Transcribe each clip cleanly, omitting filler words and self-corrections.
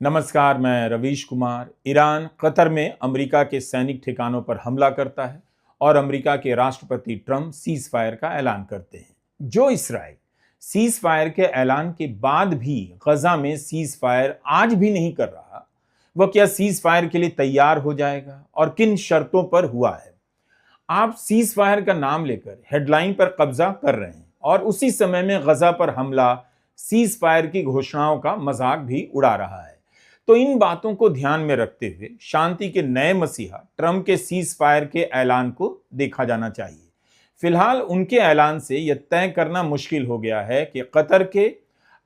नमस्कार, मैं Ravish Kumar. Iran Qatar में अमेरिका के सैनिक ठिकानों पर हमला करता है और अमेरिका के राष्ट्रपति ट्रंप सीज फायर का ऐलान करते हैं। जो इसराइल सीज फायर के ऐलान के बाद भी गजा में सीज फायर आज भी नहीं कर रहा, वह क्या सीज फायर के लिए तैयार हो जाएगा और किन शर्तों पर हुआ है? आप सीज फायर का नाम लेकर हेडलाइन पर कब्जा कर रहे हैं और उसी समय में गजा पर हमला सीज फायर की घोषणाओं का मजाक भी उड़ा रहा है। तो इन बातों को ध्यान में रखते हुए शांति के नए मसीहा ट्रंप के सीज फायर के ऐलान को देखा जाना चाहिए। फिलहाल उनके ऐलान से यह तय करना मुश्किल हो गया है कि कतर के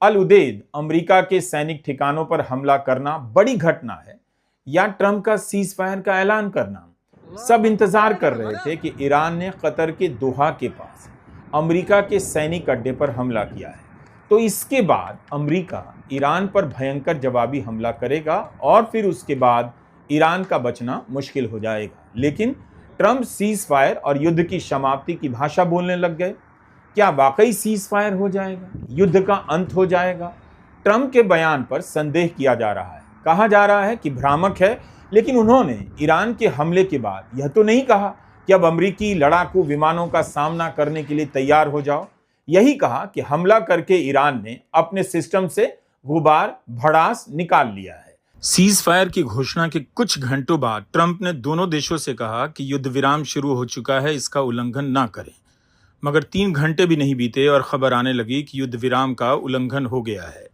अल उदेद अमेरिका के सैनिक ठिकानों पर हमला करना बड़ी घटना है या ट्रंप का सीज फायर का ऐलान करना। सब इंतजार कर रहे थे कि ईरान ने कतर के दोहा के पास अमेरिका के सैनिक अड्डे पर हमला किया है, तो इसके बाद अमेरिका ईरान पर भयंकर जवाबी हमला करेगा और फिर उसके बाद ईरान का बचना मुश्किल हो जाएगा। लेकिन ट्रंप सीज फायर और युद्ध की समाप्ति की भाषा बोलने लग गए। क्या वाकई सीज फायर हो जाएगा? युद्ध का अंत हो जाएगा? ट्रंप के बयान पर संदेह किया जा रहा है। कहा जा रहा है कि भ्रामक है, लेकिन उन्होंने ईरान के हमले के बाद यह तो नहीं कहा कि अब अमेरिकी लड़ाकू विमानों का सामना करने के लिए तैयार हो जाओ। यही कहा कि हमला करके ईरान ने अपने सिस्टम से गुबार भड़ास निकाल लिया है। सीज फायर की घोषणा के कुछ घंटों बाद ट्रंप ने दोनों देशों से कहा कि युद्ध विराम शुरू हो चुका है, इसका उल्लंघन ना करें। मगर 3 घंटे भी नहीं बीते और खबर आने लगी कि युद्ध विराम का उल्लंघन हो गया है।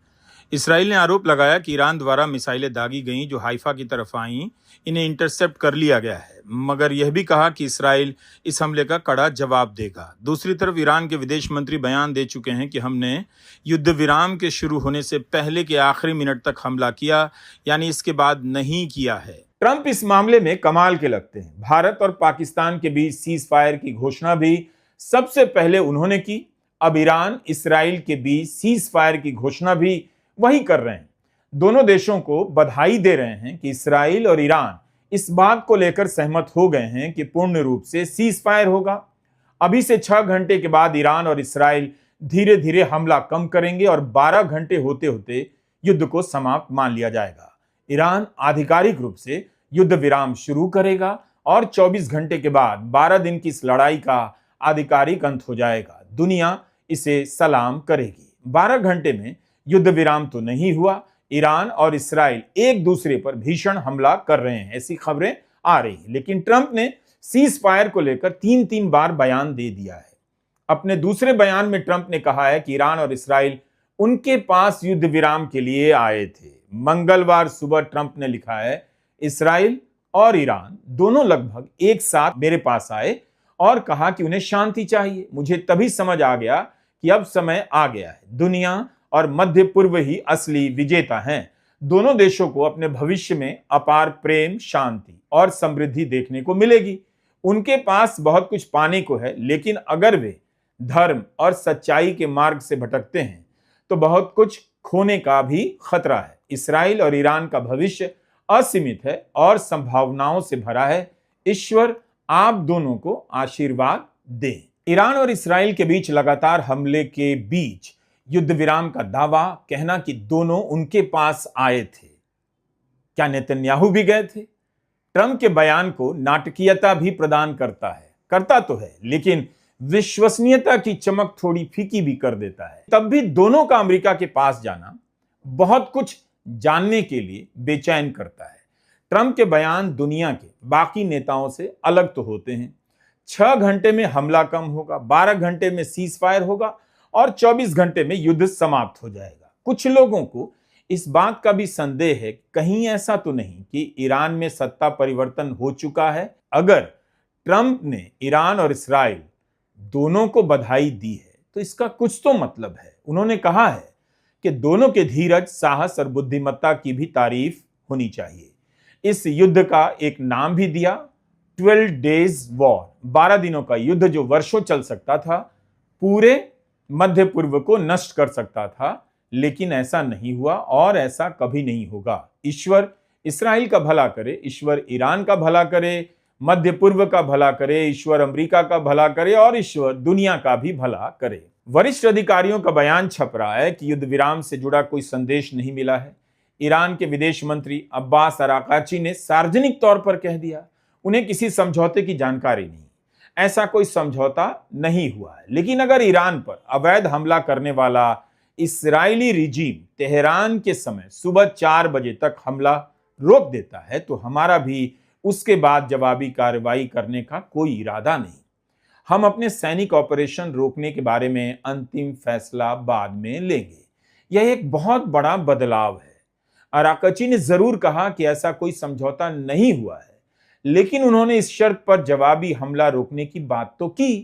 इसराइल ने आरोप लगाया कि ईरान द्वारा मिसाइलें दागी गईं जो हाइफा की तरफ आईं, इन्हें इंटरसेप्ट कर लिया गया है, मगर यह भी कहा कि इसराइल इस हमले का कड़ा जवाब देगा। दूसरी तरफ ईरान के विदेश मंत्री बयान दे चुके हैं कि हमने युद्ध विराम के शुरू होने से पहले के आखिरी मिनट तक हमला किया, यानी इसके बाद नहीं किया है। ट्रंप इस मामले में कमाल के लगते हैं। भारत और पाकिस्तान के बीच सीज फायर की घोषणा भी सबसे पहले उन्होंने की। अब ईरान इसराइल के बीच सीज फायर की घोषणा भी वही कर रहे हैं। दोनों देशों को बधाई दे रहे हैं कि इसराइल और ईरान इस बात को लेकर सहमत हो गए हैं कि पूर्ण रूप से सीज फायर होगा। अभी से 6 घंटे के बाद ईरान और इसराइल धीरे धीरे हमला कम करेंगे और 12 घंटे होते होते युद्ध को समाप्त मान लिया जाएगा। ईरान आधिकारिक रूप से युद्ध विराम शुरू करेगा और 24 घंटे के बाद 12 दिन की इस लड़ाई का आधिकारिक अंत हो जाएगा। दुनिया इसे सलाम करेगी। 12 घंटे में युद्ध विराम तो नहीं हुआ, ईरान और इसराइल एक दूसरे पर भीषण हमला कर रहे हैं, ऐसी खबरें आ रही हैं। लेकिन ट्रंप ने सीज फायर को लेकर 3 बार बयान दे दिया है। अपने दूसरे बयान में ट्रंप ने कहा है कि ईरान और इसराइल उनके पास युद्ध विराम के लिए आए थे। मंगलवार सुबह ट्रंप ने लिखा है, इसराइल और ईरान दोनों लगभग एक साथ मेरे पास आए और कहा कि उन्हें शांति चाहिए। मुझे तभी समझ आ गया कि अब समय आ गया है। दुनिया और मध्य पूर्व ही असली विजेता हैं। दोनों देशों को अपने भविष्य में अपार प्रेम, शांति और समृद्धि देखने को मिलेगी। उनके पास बहुत कुछ पाने को है, लेकिन अगर वे धर्म और सच्चाई के मार्ग से भटकते हैं तो बहुत कुछ खोने का भी खतरा है। इसराइल और ईरान का भविष्य असीमित है और संभावनाओं से भरा है। ईश्वर आप दोनों को आशीर्वाद दे। ईरान और इसराइल के बीच लगातार हमले के बीच युद्ध विराम का दावा, कहना कि दोनों उनके पास आए थे। क्या नेतन्याहू भी गए थे? ट्रंप के बयान को नाटकीयता भी प्रदान करता तो है, लेकिन विश्वसनीयता की चमक थोड़ी फीकी भी कर देता है। तब भी दोनों का अमेरिका के पास जाना बहुत कुछ जानने के लिए बेचैन करता है। ट्रंप के बयान दुनिया के बाकी नेताओं से अलग तो होते हैं। 6 घंटे में हमला कम होगा, 12 घंटे में सीज फायर होगा और 24 घंटे में युद्ध समाप्त हो जाएगा। कुछ लोगों को इस बात का भी संदेह है, कहीं ऐसा तो नहीं कि ईरान में सत्ता परिवर्तन हो चुका है। अगर ट्रंप ने ईरान और इसराइल दोनों को बधाई दी है तो इसका कुछ तो मतलब है। उन्होंने कहा है कि दोनों के धीरज, साहस और बुद्धिमत्ता की भी तारीफ होनी चाहिए। इस युद्ध का एक नाम भी दिया, 12 डेज वॉर, 12 दिनों का युद्ध जो वर्षों चल सकता था, पूरे मध्य पूर्व को नष्ट कर सकता था। लेकिन ऐसा नहीं हुआ और ऐसा कभी नहीं होगा। ईश्वर इसराइल का भला करे, ईश्वर ईरान का भला करे, मध्य पूर्व का भला करे, ईश्वर अमेरिका का भला करे और ईश्वर दुनिया का भी भला करे। वरिष्ठ अधिकारियों का बयान छप रहा है कि युद्ध विराम से जुड़ा कोई संदेश नहीं मिला है। ईरान के विदेश मंत्री अब्बास अराकाची ने सार्वजनिक तौर पर कह दिया उन्हें किसी समझौते की जानकारी नहीं, ऐसा कोई समझौता नहीं हुआ है। लेकिन अगर ईरान पर अवैध हमला करने वाला इस्राएली रिजीम तेहरान के समय सुबह 4 बजे तक हमला रोक देता है तो हमारा भी उसके बाद जवाबी कार्रवाई करने का कोई इरादा नहीं। हम अपने सैनिक ऑपरेशन रोकने के बारे में अंतिम फैसला बाद में लेंगे। यह एक बहुत बड़ा बदलाव है। अराकाची ने जरूर कहा कि ऐसा कोई समझौता नहीं हुआ है, लेकिन उन्होंने इस शर्त पर जवाबी हमला रोकने की बात तो की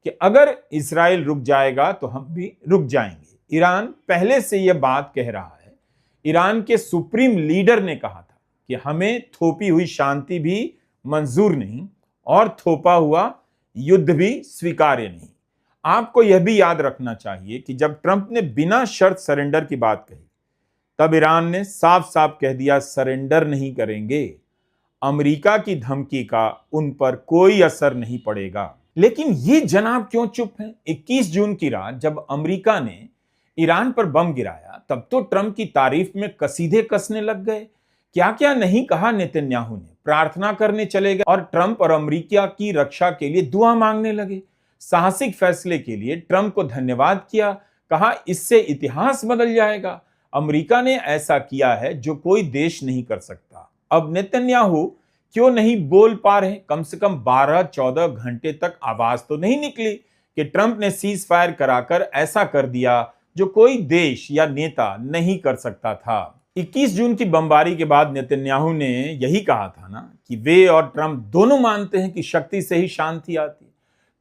कि अगर इस्राएल रुक जाएगा तो हम भी रुक जाएंगे। ईरान पहले से यह बात कह रहा है। ईरान के सुप्रीम लीडर ने कहा था कि हमें थोपी हुई शांति भी मंजूर नहीं और थोपा हुआ युद्ध भी स्वीकार्य नहीं। आपको यह भी याद रखना चाहिए कि जब ट्रंप ने बिना शर्त सरेंडर की बात कही, तब ईरान ने साफ साफ कह दिया सरेंडर नहीं करेंगे। अमेरिका की धमकी का उन पर कोई असर नहीं पड़ेगा। लेकिन ये जनाब क्यों चुप हैं? 21 जून की रात जब अमेरिका ने ईरान पर बम गिराया, तब तो ट्रंप की तारीफ में कसीदे कसने लग गए। क्या क्या नहीं कहा नेतन्याहू ने, प्रार्थना करने चले गए और ट्रंप और अमेरिका की रक्षा के लिए दुआ मांगने लगे। साहसिक फैसले के लिए ट्रंप को धन्यवाद किया, कहा इससे इतिहास बदल जाएगा। अमेरिका ने ऐसा किया है जो कोई देश नहीं कर सकता। अब नेतन्याहू क्यों नहीं बोल पा रहे? कम से कम 12-14 घंटे तक आवाज तो नहीं निकली कि ट्रंप ने सीज फायर कराकर ऐसा कर दिया जो कोई देश या नेता नहीं कर सकता था। 21 जून की बमबारी के बाद नेतन्याहू ने यही कहा था ना कि वे और ट्रंप दोनों मानते हैं कि शक्ति से ही शांति आती है।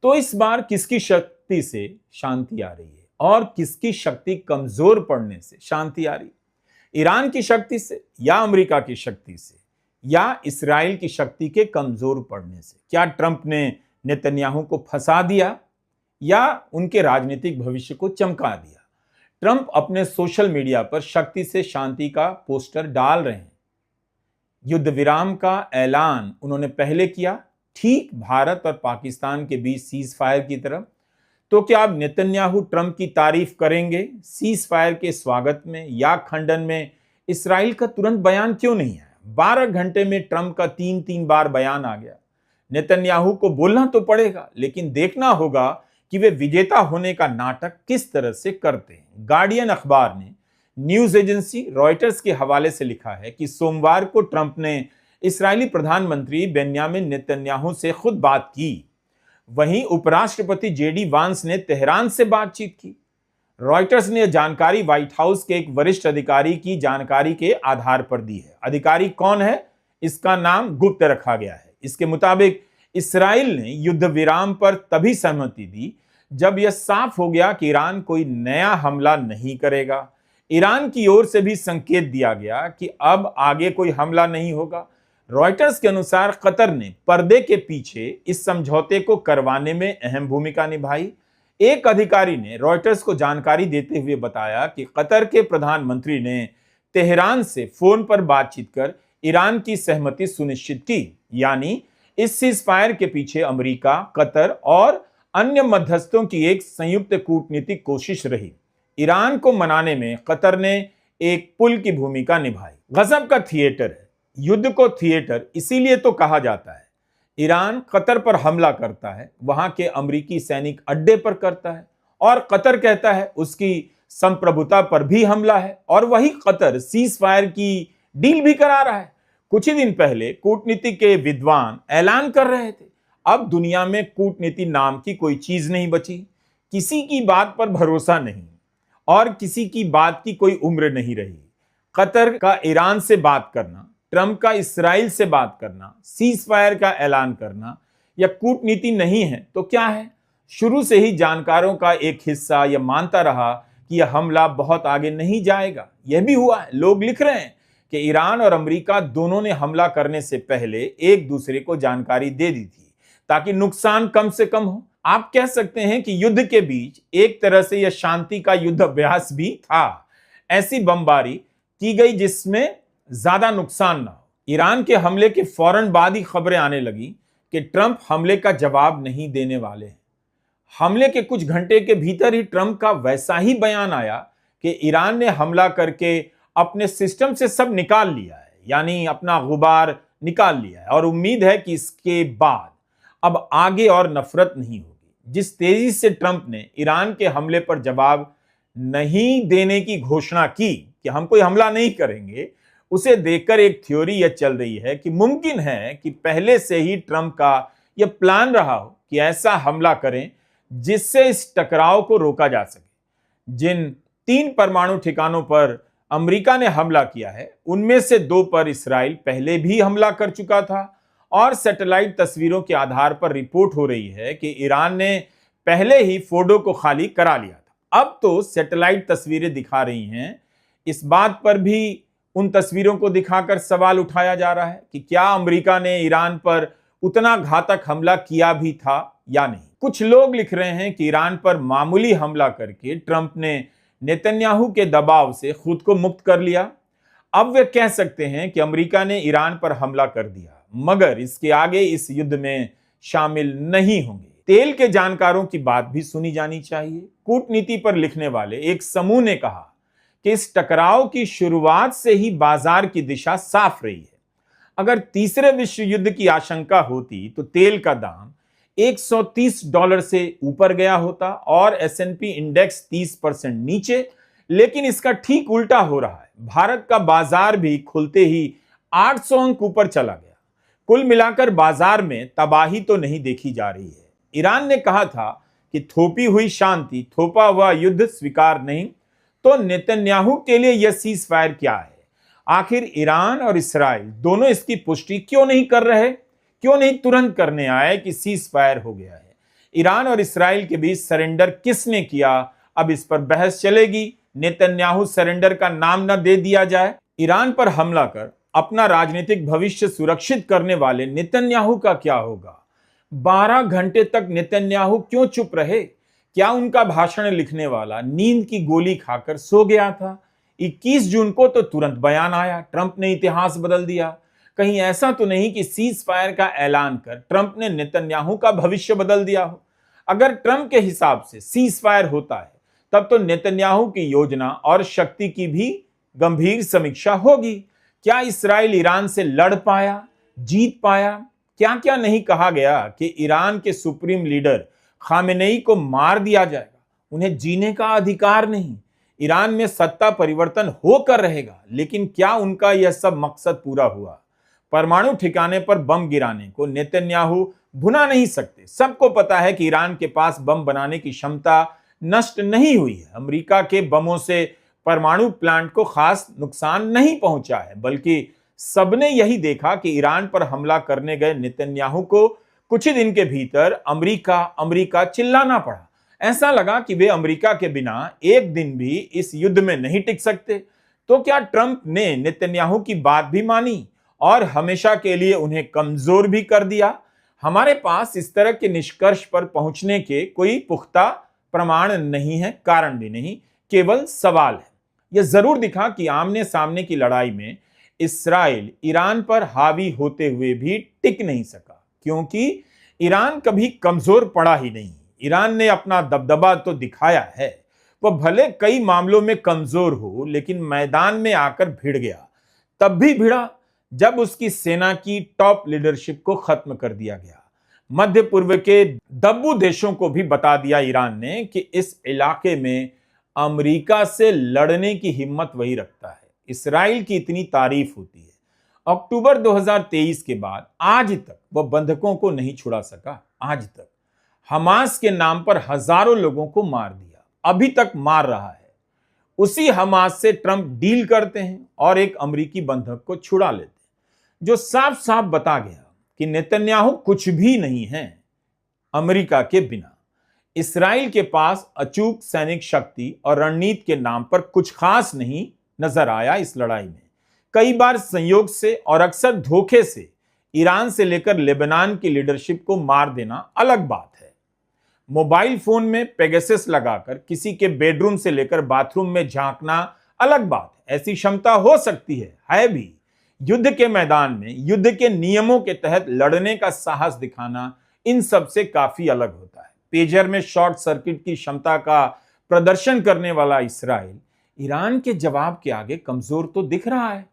तो इस बार किसकी शक्ति से शांति आ रही है और किसकी शक्ति कमजोर पड़ने से शांति आ रही है? ईरान की शक्ति से या अमेरिका की शक्ति से या इस्राएल की शक्ति के कमजोर पड़ने से? क्या ट्रंप ने नेतन्याहू को फंसा दिया या उनके राजनीतिक भविष्य को चमका दिया? ट्रंप अपने सोशल मीडिया पर शक्ति से शांति का पोस्टर डाल रहे हैं। युद्ध विराम का ऐलान उन्होंने पहले किया, ठीक भारत और पाकिस्तान के बीच सीज फायर की तरफ। तो क्या अब नेतन्याहू ट्रंप की तारीफ करेंगे सीज फायर के स्वागत में या खंडन में? इस्राएल का तुरंत बयान क्यों नहीं आया? 12 घंटे में ट्रंप का 3 बार बयान आ गया। नेतन्याहू को बोलना तो पड़ेगा, लेकिन देखना होगा कि वे विजेता होने का नाटक किस तरह से करते हैं। गार्डियन अखबार ने न्यूज एजेंसी रॉयटर्स के हवाले से लिखा है कि सोमवार को ट्रंप ने इस्राएली प्रधानमंत्री बेन्यामिन नेतन्याहू से खुद बात की। वहीं उपराष्ट्रपति जेडी वांस ने तेहरान से बातचीत की। रॉयटर्स ने जानकारी व्हाइट हाउस के एक वरिष्ठ अधिकारी की जानकारी के आधार पर दी है। अधिकारी कौन है, इसका नाम गुप्त रखा गया है। इसके मुताबिक इस्राएल ने युद्ध विराम पर तभी सहमति दी जब यह साफ हो गया कि ईरान कोई नया हमला नहीं करेगा। ईरान की ओर से भी संकेत दिया गया कि अब आगे कोई हमला नहीं होगा। रॉयटर्स के अनुसार कतर ने पर्दे के पीछे इस समझौते को करवाने में अहम भूमिका निभाई। एक अधिकारी ने रॉयटर्स को जानकारी देते हुए बताया कि कतर के प्रधानमंत्री ने तेहरान से फोन पर बातचीत कर ईरान की सहमति सुनिश्चित की। यानी इस सीज फायर के पीछे अमेरिका, कतर और अन्य मध्यस्थों की एक संयुक्त कूटनीतिक कोशिश रही। ईरान को मनाने में कतर ने एक पुल की भूमिका निभाई। गजब का थिएटर है। युद्ध को थिएटर इसीलिए तो कहा जाता है। ईरान कतर पर हमला करता है, वहां के अमेरिकी सैनिक अड्डे पर करता है और कतर कहता है उसकी संप्रभुता पर भी हमला है, और वही कतर सीज फायर की डील भी करा रहा है। कुछ ही दिन पहले कूटनीति के विद्वान ऐलान कर रहे थे अब दुनिया में कूटनीति नाम की कोई चीज नहीं बची। किसी की बात पर भरोसा नहीं और किसी की बात की कोई उम्र नहीं रही। कतर का ईरान से बात करना, ट्रंप का इस्राएल से बात करना, सीज फायर का ऐलान करना या कूटनीति नहीं है तो क्या है? शुरू से ही जानकारों का एक हिस्सा यह मानता रहा कि यह हमला बहुत आगे नहीं जाएगा। यह भी हुआ है। लोग लिख रहे हैं कि ईरान और अमेरिका दोनों ने हमला करने से पहले एक दूसरे को जानकारी दे दी थी ताकि नुकसान कम से कम हो। आप कह सकते हैं कि युद्ध के बीच एक तरह से यह शांति का युद्ध अभ्यास भी था। ऐसी बमबारी की गई जिसमें ज्यादा नुकसान ना हो। ईरान के हमले के फौरन बाद ही खबरें आने लगी कि ट्रंप हमले का जवाब नहीं देने वाले हैं। हमले के कुछ घंटे के भीतर ही ट्रंप का वैसा ही बयान आया कि ईरान ने हमला करके अपने सिस्टम से सब निकाल लिया है, यानी अपना गुबार निकाल लिया है, और उम्मीद है कि इसके बाद अब आगे और नफरत नहीं होगी। जिस तेजी से ट्रंप ने ईरान के हमले पर जवाब नहीं देने की घोषणा की कि हम कोई हमला नहीं करेंगे, उसे देखकर एक थ्योरी यह चल रही है कि मुमकिन है कि पहले से ही ट्रंप का यह प्लान रहा हो कि ऐसा हमला करें जिससे इस टकराव को रोका जा सके। जिन 3 परमाणु ठिकानों पर अमेरिका ने हमला किया है, उनमें से 2 पर इसराइल पहले भी हमला कर चुका था, और सैटेलाइट तस्वीरों के आधार पर रिपोर्ट हो रही है कि ईरान ने पहले ही फोर्डो को खाली करा लिया था। अब तो सैटेलाइट तस्वीरें दिखा रही हैं, इस बात पर भी उन तस्वीरों को दिखाकर सवाल उठाया जा रहा है कि क्या अमेरिका ने ईरान पर उतना घातक हमला किया भी था या नहीं। कुछ लोग लिख रहे हैं कि ईरान पर मामूली हमला करके ट्रंप ने नेतन्याहू के दबाव से खुद को मुक्त कर लिया। अब वे कह सकते हैं कि अमेरिका ने ईरान पर हमला कर दिया, मगर इसके आगे इस युद्ध में शामिल नहीं होंगे। तेल के जानकारों की बात भी सुनी जानी चाहिए। कूटनीति पर लिखने वाले एक समूह ने कहा कि इस टकराव की शुरुआत से ही बाजार की दिशा साफ रही है। अगर तीसरे विश्व युद्ध की आशंका होती तो तेल का दाम $130 से ऊपर गया होता और S&P इंडेक्स 30% नीचे, लेकिन इसका ठीक उल्टा हो रहा है। भारत का बाजार भी खुलते ही 800 अंक ऊपर चला गया। कुल मिलाकर बाजार में तबाही तो नहीं देखी जा रही है। ईरान ने कहा था कि थोपी हुई शांति, थोपा हुआ युद्ध स्वीकार नहीं, तो नेतन्याहू के लिए यह सीज फायर क्या है? आखिर ईरान और इसराइल दोनों इसकी पुष्टि क्यों नहीं कर रहे? क्यों नहीं तुरंत करने आए कि सीज फायर हो गया है? ईरान और इसराइल के बीच सरेंडर किसने किया? अब इस पर बहस चलेगी। नेतन्याहू सरेंडर का नाम न दे दिया जाए। ईरान पर हमला कर अपना राजनीतिक भविष्य सुरक्षित करने वाले नेतन्याहू का क्या होगा? 12 घंटे तक नेतन्याहू क्यों चुप रहे? क्या उनका भाषण लिखने वाला नींद की गोली खाकर सो गया था? 21 जून को तो तुरंत बयान आया, ट्रंप ने इतिहास बदल दिया। कहीं ऐसा तो नहीं कि सीज फायर का ऐलान कर ट्रंप ने नेतन्याहू का भविष्य बदल दिया हो? अगर ट्रंप के हिसाब से सीज फायर होता है, तब तो नेतन्याहू की योजना और शक्ति की भी गंभीर समीक्षा होगी। क्या इसराइल ईरान से लड़ पाया, जीत पाया? क्या क्या नहीं कहा गया कि ईरान के सुप्रीम लीडर खामेनेई को मार दिया जाएगा, उन्हें जीने का अधिकार नहीं, ईरान में सत्ता परिवर्तन होकर रहेगा। लेकिन क्या उनका यह सब मकसद पूरा हुआ? परमाणु ठिकाने पर बम गिराने को नेतन्याहू भुना नहीं सकते। सबको पता है कि ईरान के पास बम बनाने की क्षमता नष्ट नहीं हुई है। अमेरिका के बमों से परमाणु प्लांट को खास नुकसान नहीं पहुंचा है, बल्कि सबने यही देखा कि ईरान पर हमला करने गए नेतन्याहू को कुछ ही दिन के भीतर अमेरिका अमेरिका चिल्लाना पड़ा। ऐसा लगा कि वे अमेरिका के बिना एक दिन भी इस युद्ध में नहीं टिक सकते। तो क्या ट्रंप ने नेतन्याहू की बात भी मानी और हमेशा के लिए उन्हें कमजोर भी कर दिया? हमारे पास इस तरह के निष्कर्ष पर पहुंचने के कोई पुख्ता प्रमाण नहीं है, कारण भी नहीं, केवल सवाल है। यह जरूर दिखा कि आमने सामने की लड़ाई में इसराइल ईरान पर हावी होते हुए भी टिक नहीं सका, क्योंकि ईरान कभी कमजोर पड़ा ही नहीं। ईरान ने अपना दबदबा तो दिखाया है, वह भले कई मामलों में कमजोर हो, लेकिन मैदान में आकर भिड़ गया। तब भी भिड़ा जब उसकी सेना की टॉप लीडरशिप को खत्म कर दिया गया। मध्य पूर्व के दब्बू देशों को भी बता दिया ईरान ने कि इस इलाके में अमेरिका से लड़ने की हिम्मत वही रखता है। इसराइल की इतनी तारीफ होती है। अक्टूबर 2023 के बाद आज तक वह बंधकों को नहीं छुड़ा सका। आज तक हमास के नाम पर हजारों लोगों को मार दिया, अभी तक मार रहा है। उसी हमास से ट्रंप डील करते हैं और एक अमेरिकी बंधक को छुड़ा लेते हैं, जो साफ साफ बता गया कि नेतन्याहू कुछ भी नहीं है अमेरिका के बिना। इसराइल के पास अचूक सैनिक शक्ति और रणनीति के नाम पर कुछ खास नहीं नजर आया इस लड़ाई में। कई बार संयोग से और अक्सर धोखे से ईरान से लेकर लेबनान की लीडरशिप को मार देना अलग बात है। मोबाइल फोन में पेगासस लगाकर किसी के बेडरूम से लेकर बाथरूम में झांकना अलग बात है। ऐसी क्षमता हो सकती है भी। युद्ध के मैदान में युद्ध के नियमों के तहत लड़ने का साहस दिखाना इन सब से काफी अलग होता है। पेजर में शॉर्ट सर्किट की क्षमता का प्रदर्शन करने वाला इसराइल ईरान के जवाब के आगे कमजोर तो दिख रहा है।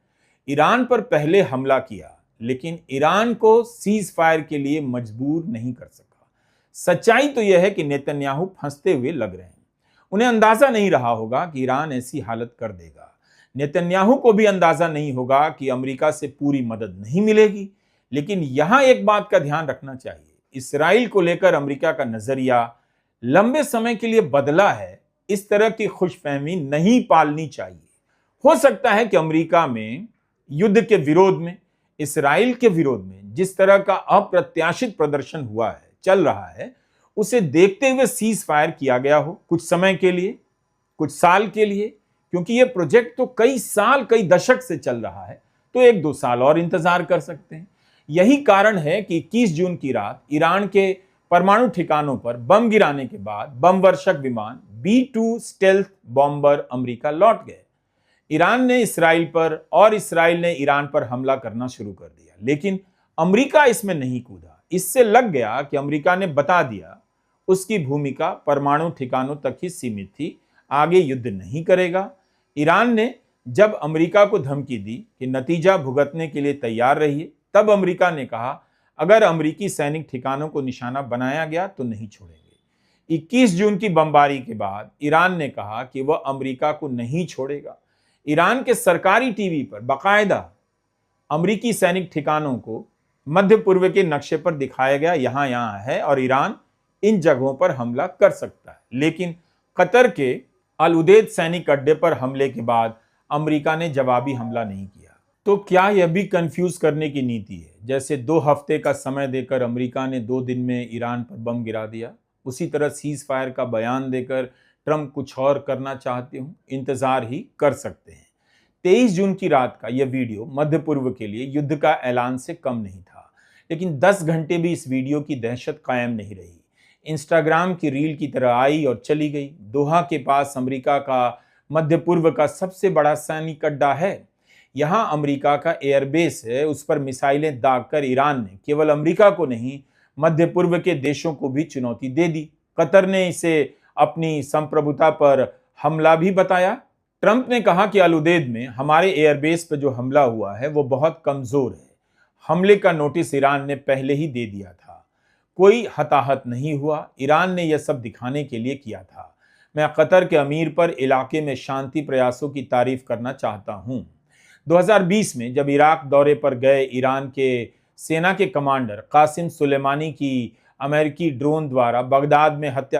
ईरान पर पहले हमला किया, लेकिन ईरान को सीज फायर के लिए मजबूर नहीं कर सका। सच्चाई तो यह है कि नेतन्याहू फंसते हुए लग रहे हैं। उन्हें अंदाजा नहीं रहा होगा कि ईरान ऐसी हालत कर देगा। नेतन्याहू को भी अंदाजा नहीं होगा कि अमेरिका से पूरी मदद नहीं मिलेगी। लेकिन यहां एक बात का ध्यान रखना चाहिए, इसराइल को लेकर अमेरिका का नजरिया लंबे समय के लिए बदला है। इस तरह की खुशफहमी नहीं पालनी चाहिए। हो सकता है कि अमेरिका में युद्ध के विरोध में, इसराइल के विरोध में जिस तरह का अप्रत्याशित प्रदर्शन हुआ है, चल रहा है, उसे देखते हुए सीज फायर किया गया हो, कुछ समय के लिए, कुछ साल के लिए। क्योंकि यह प्रोजेक्ट तो कई साल, कई दशक से चल रहा है, तो 1-2 साल और इंतजार कर सकते हैं। यही कारण है कि 21 जून की रात ईरान के परमाणु ठिकानों पर बम गिराने के बाद बम वर्षक विमान B-2 स्टेल्थ बॉम्बर अमेरिका लौट गए। ईरान ने इसराइल पर और इसराइल ने ईरान पर हमला करना शुरू कर दिया, लेकिन अमेरिका इसमें नहीं कूदा। इससे लग गया कि अमेरिका ने बता दिया उसकी भूमिका परमाणु ठिकानों तक ही सीमित थी, आगे युद्ध नहीं करेगा। ईरान ने जब अमेरिका को धमकी दी कि नतीजा भुगतने के लिए तैयार रहिए, तब अमेरिका ने कहा अगर अमेरिकी सैनिक ठिकानों को निशाना बनाया गया तो नहीं छोड़ेंगे। 21 जून की बमबारी के बाद ईरान ने कहा कि वह अमेरिका को नहीं छोड़ेगा। ईरान के सरकारी टीवी पर बाकायदा अमेरिकी सैनिक ठिकानों को मध्य पूर्व के नक्शे पर दिखाया गया, यहां है और ईरान इन जगहों पर हमला कर सकता है। लेकिन कतर के अल उदेद सैनिक अड्डे पर हमले के बाद अमेरिका ने जवाबी हमला नहीं किया। तो क्या यह भी कंफ्यूज करने की नीति है? जैसे 2 हफ्ते का समय देकर अमेरिका ने 2 दिन में ईरान पर बम गिरा दिया, उसी तरह सीज फायर का बयान देकर ट्रंप कुछ और करना चाहते हो, इंतजार ही कर सकते हैं। 23 जून की रात का यह वीडियो मध्य पूर्व के लिए युद्ध का ऐलान से कम नहीं था, लेकिन 10 घंटे भी इस वीडियो की दहशत कायम नहीं रही। इंस्टाग्राम की रील की तरह आई और चली गई। दोहा के पास अमेरिका का मध्य पूर्व का सबसे बड़ा सैनिक अड्डा है। यहां अमेरिका का एयरबेस है, उस पर मिसाइलें दागकर ईरान ने केवल अमेरिका को नहीं, मध्य पूर्व के देशों को भी चुनौती दे दी। कतर ने इसे अपनी संप्रभुता पर हमला भी बताया। ट्रंप ने कहा कि अल उदेद में हमारे एयरबेस पर जो हमला हुआ है वो बहुत कमजोर है। हमले का नोटिस ईरान ने पहले ही दे दिया था। कोई हताहत नहीं हुआ। ईरान ने यह सब दिखाने के लिए किया था। मैं कतर के अमीर पर इलाके में शांति प्रयासों की तारीफ करना चाहता हूं। 2020 में जब इराक दौरे पर गए ईरान के सेना के कमांडर कासिम सुलेमानी की अमेरिकी ड्रोन द्वारा बगदाद में हत्या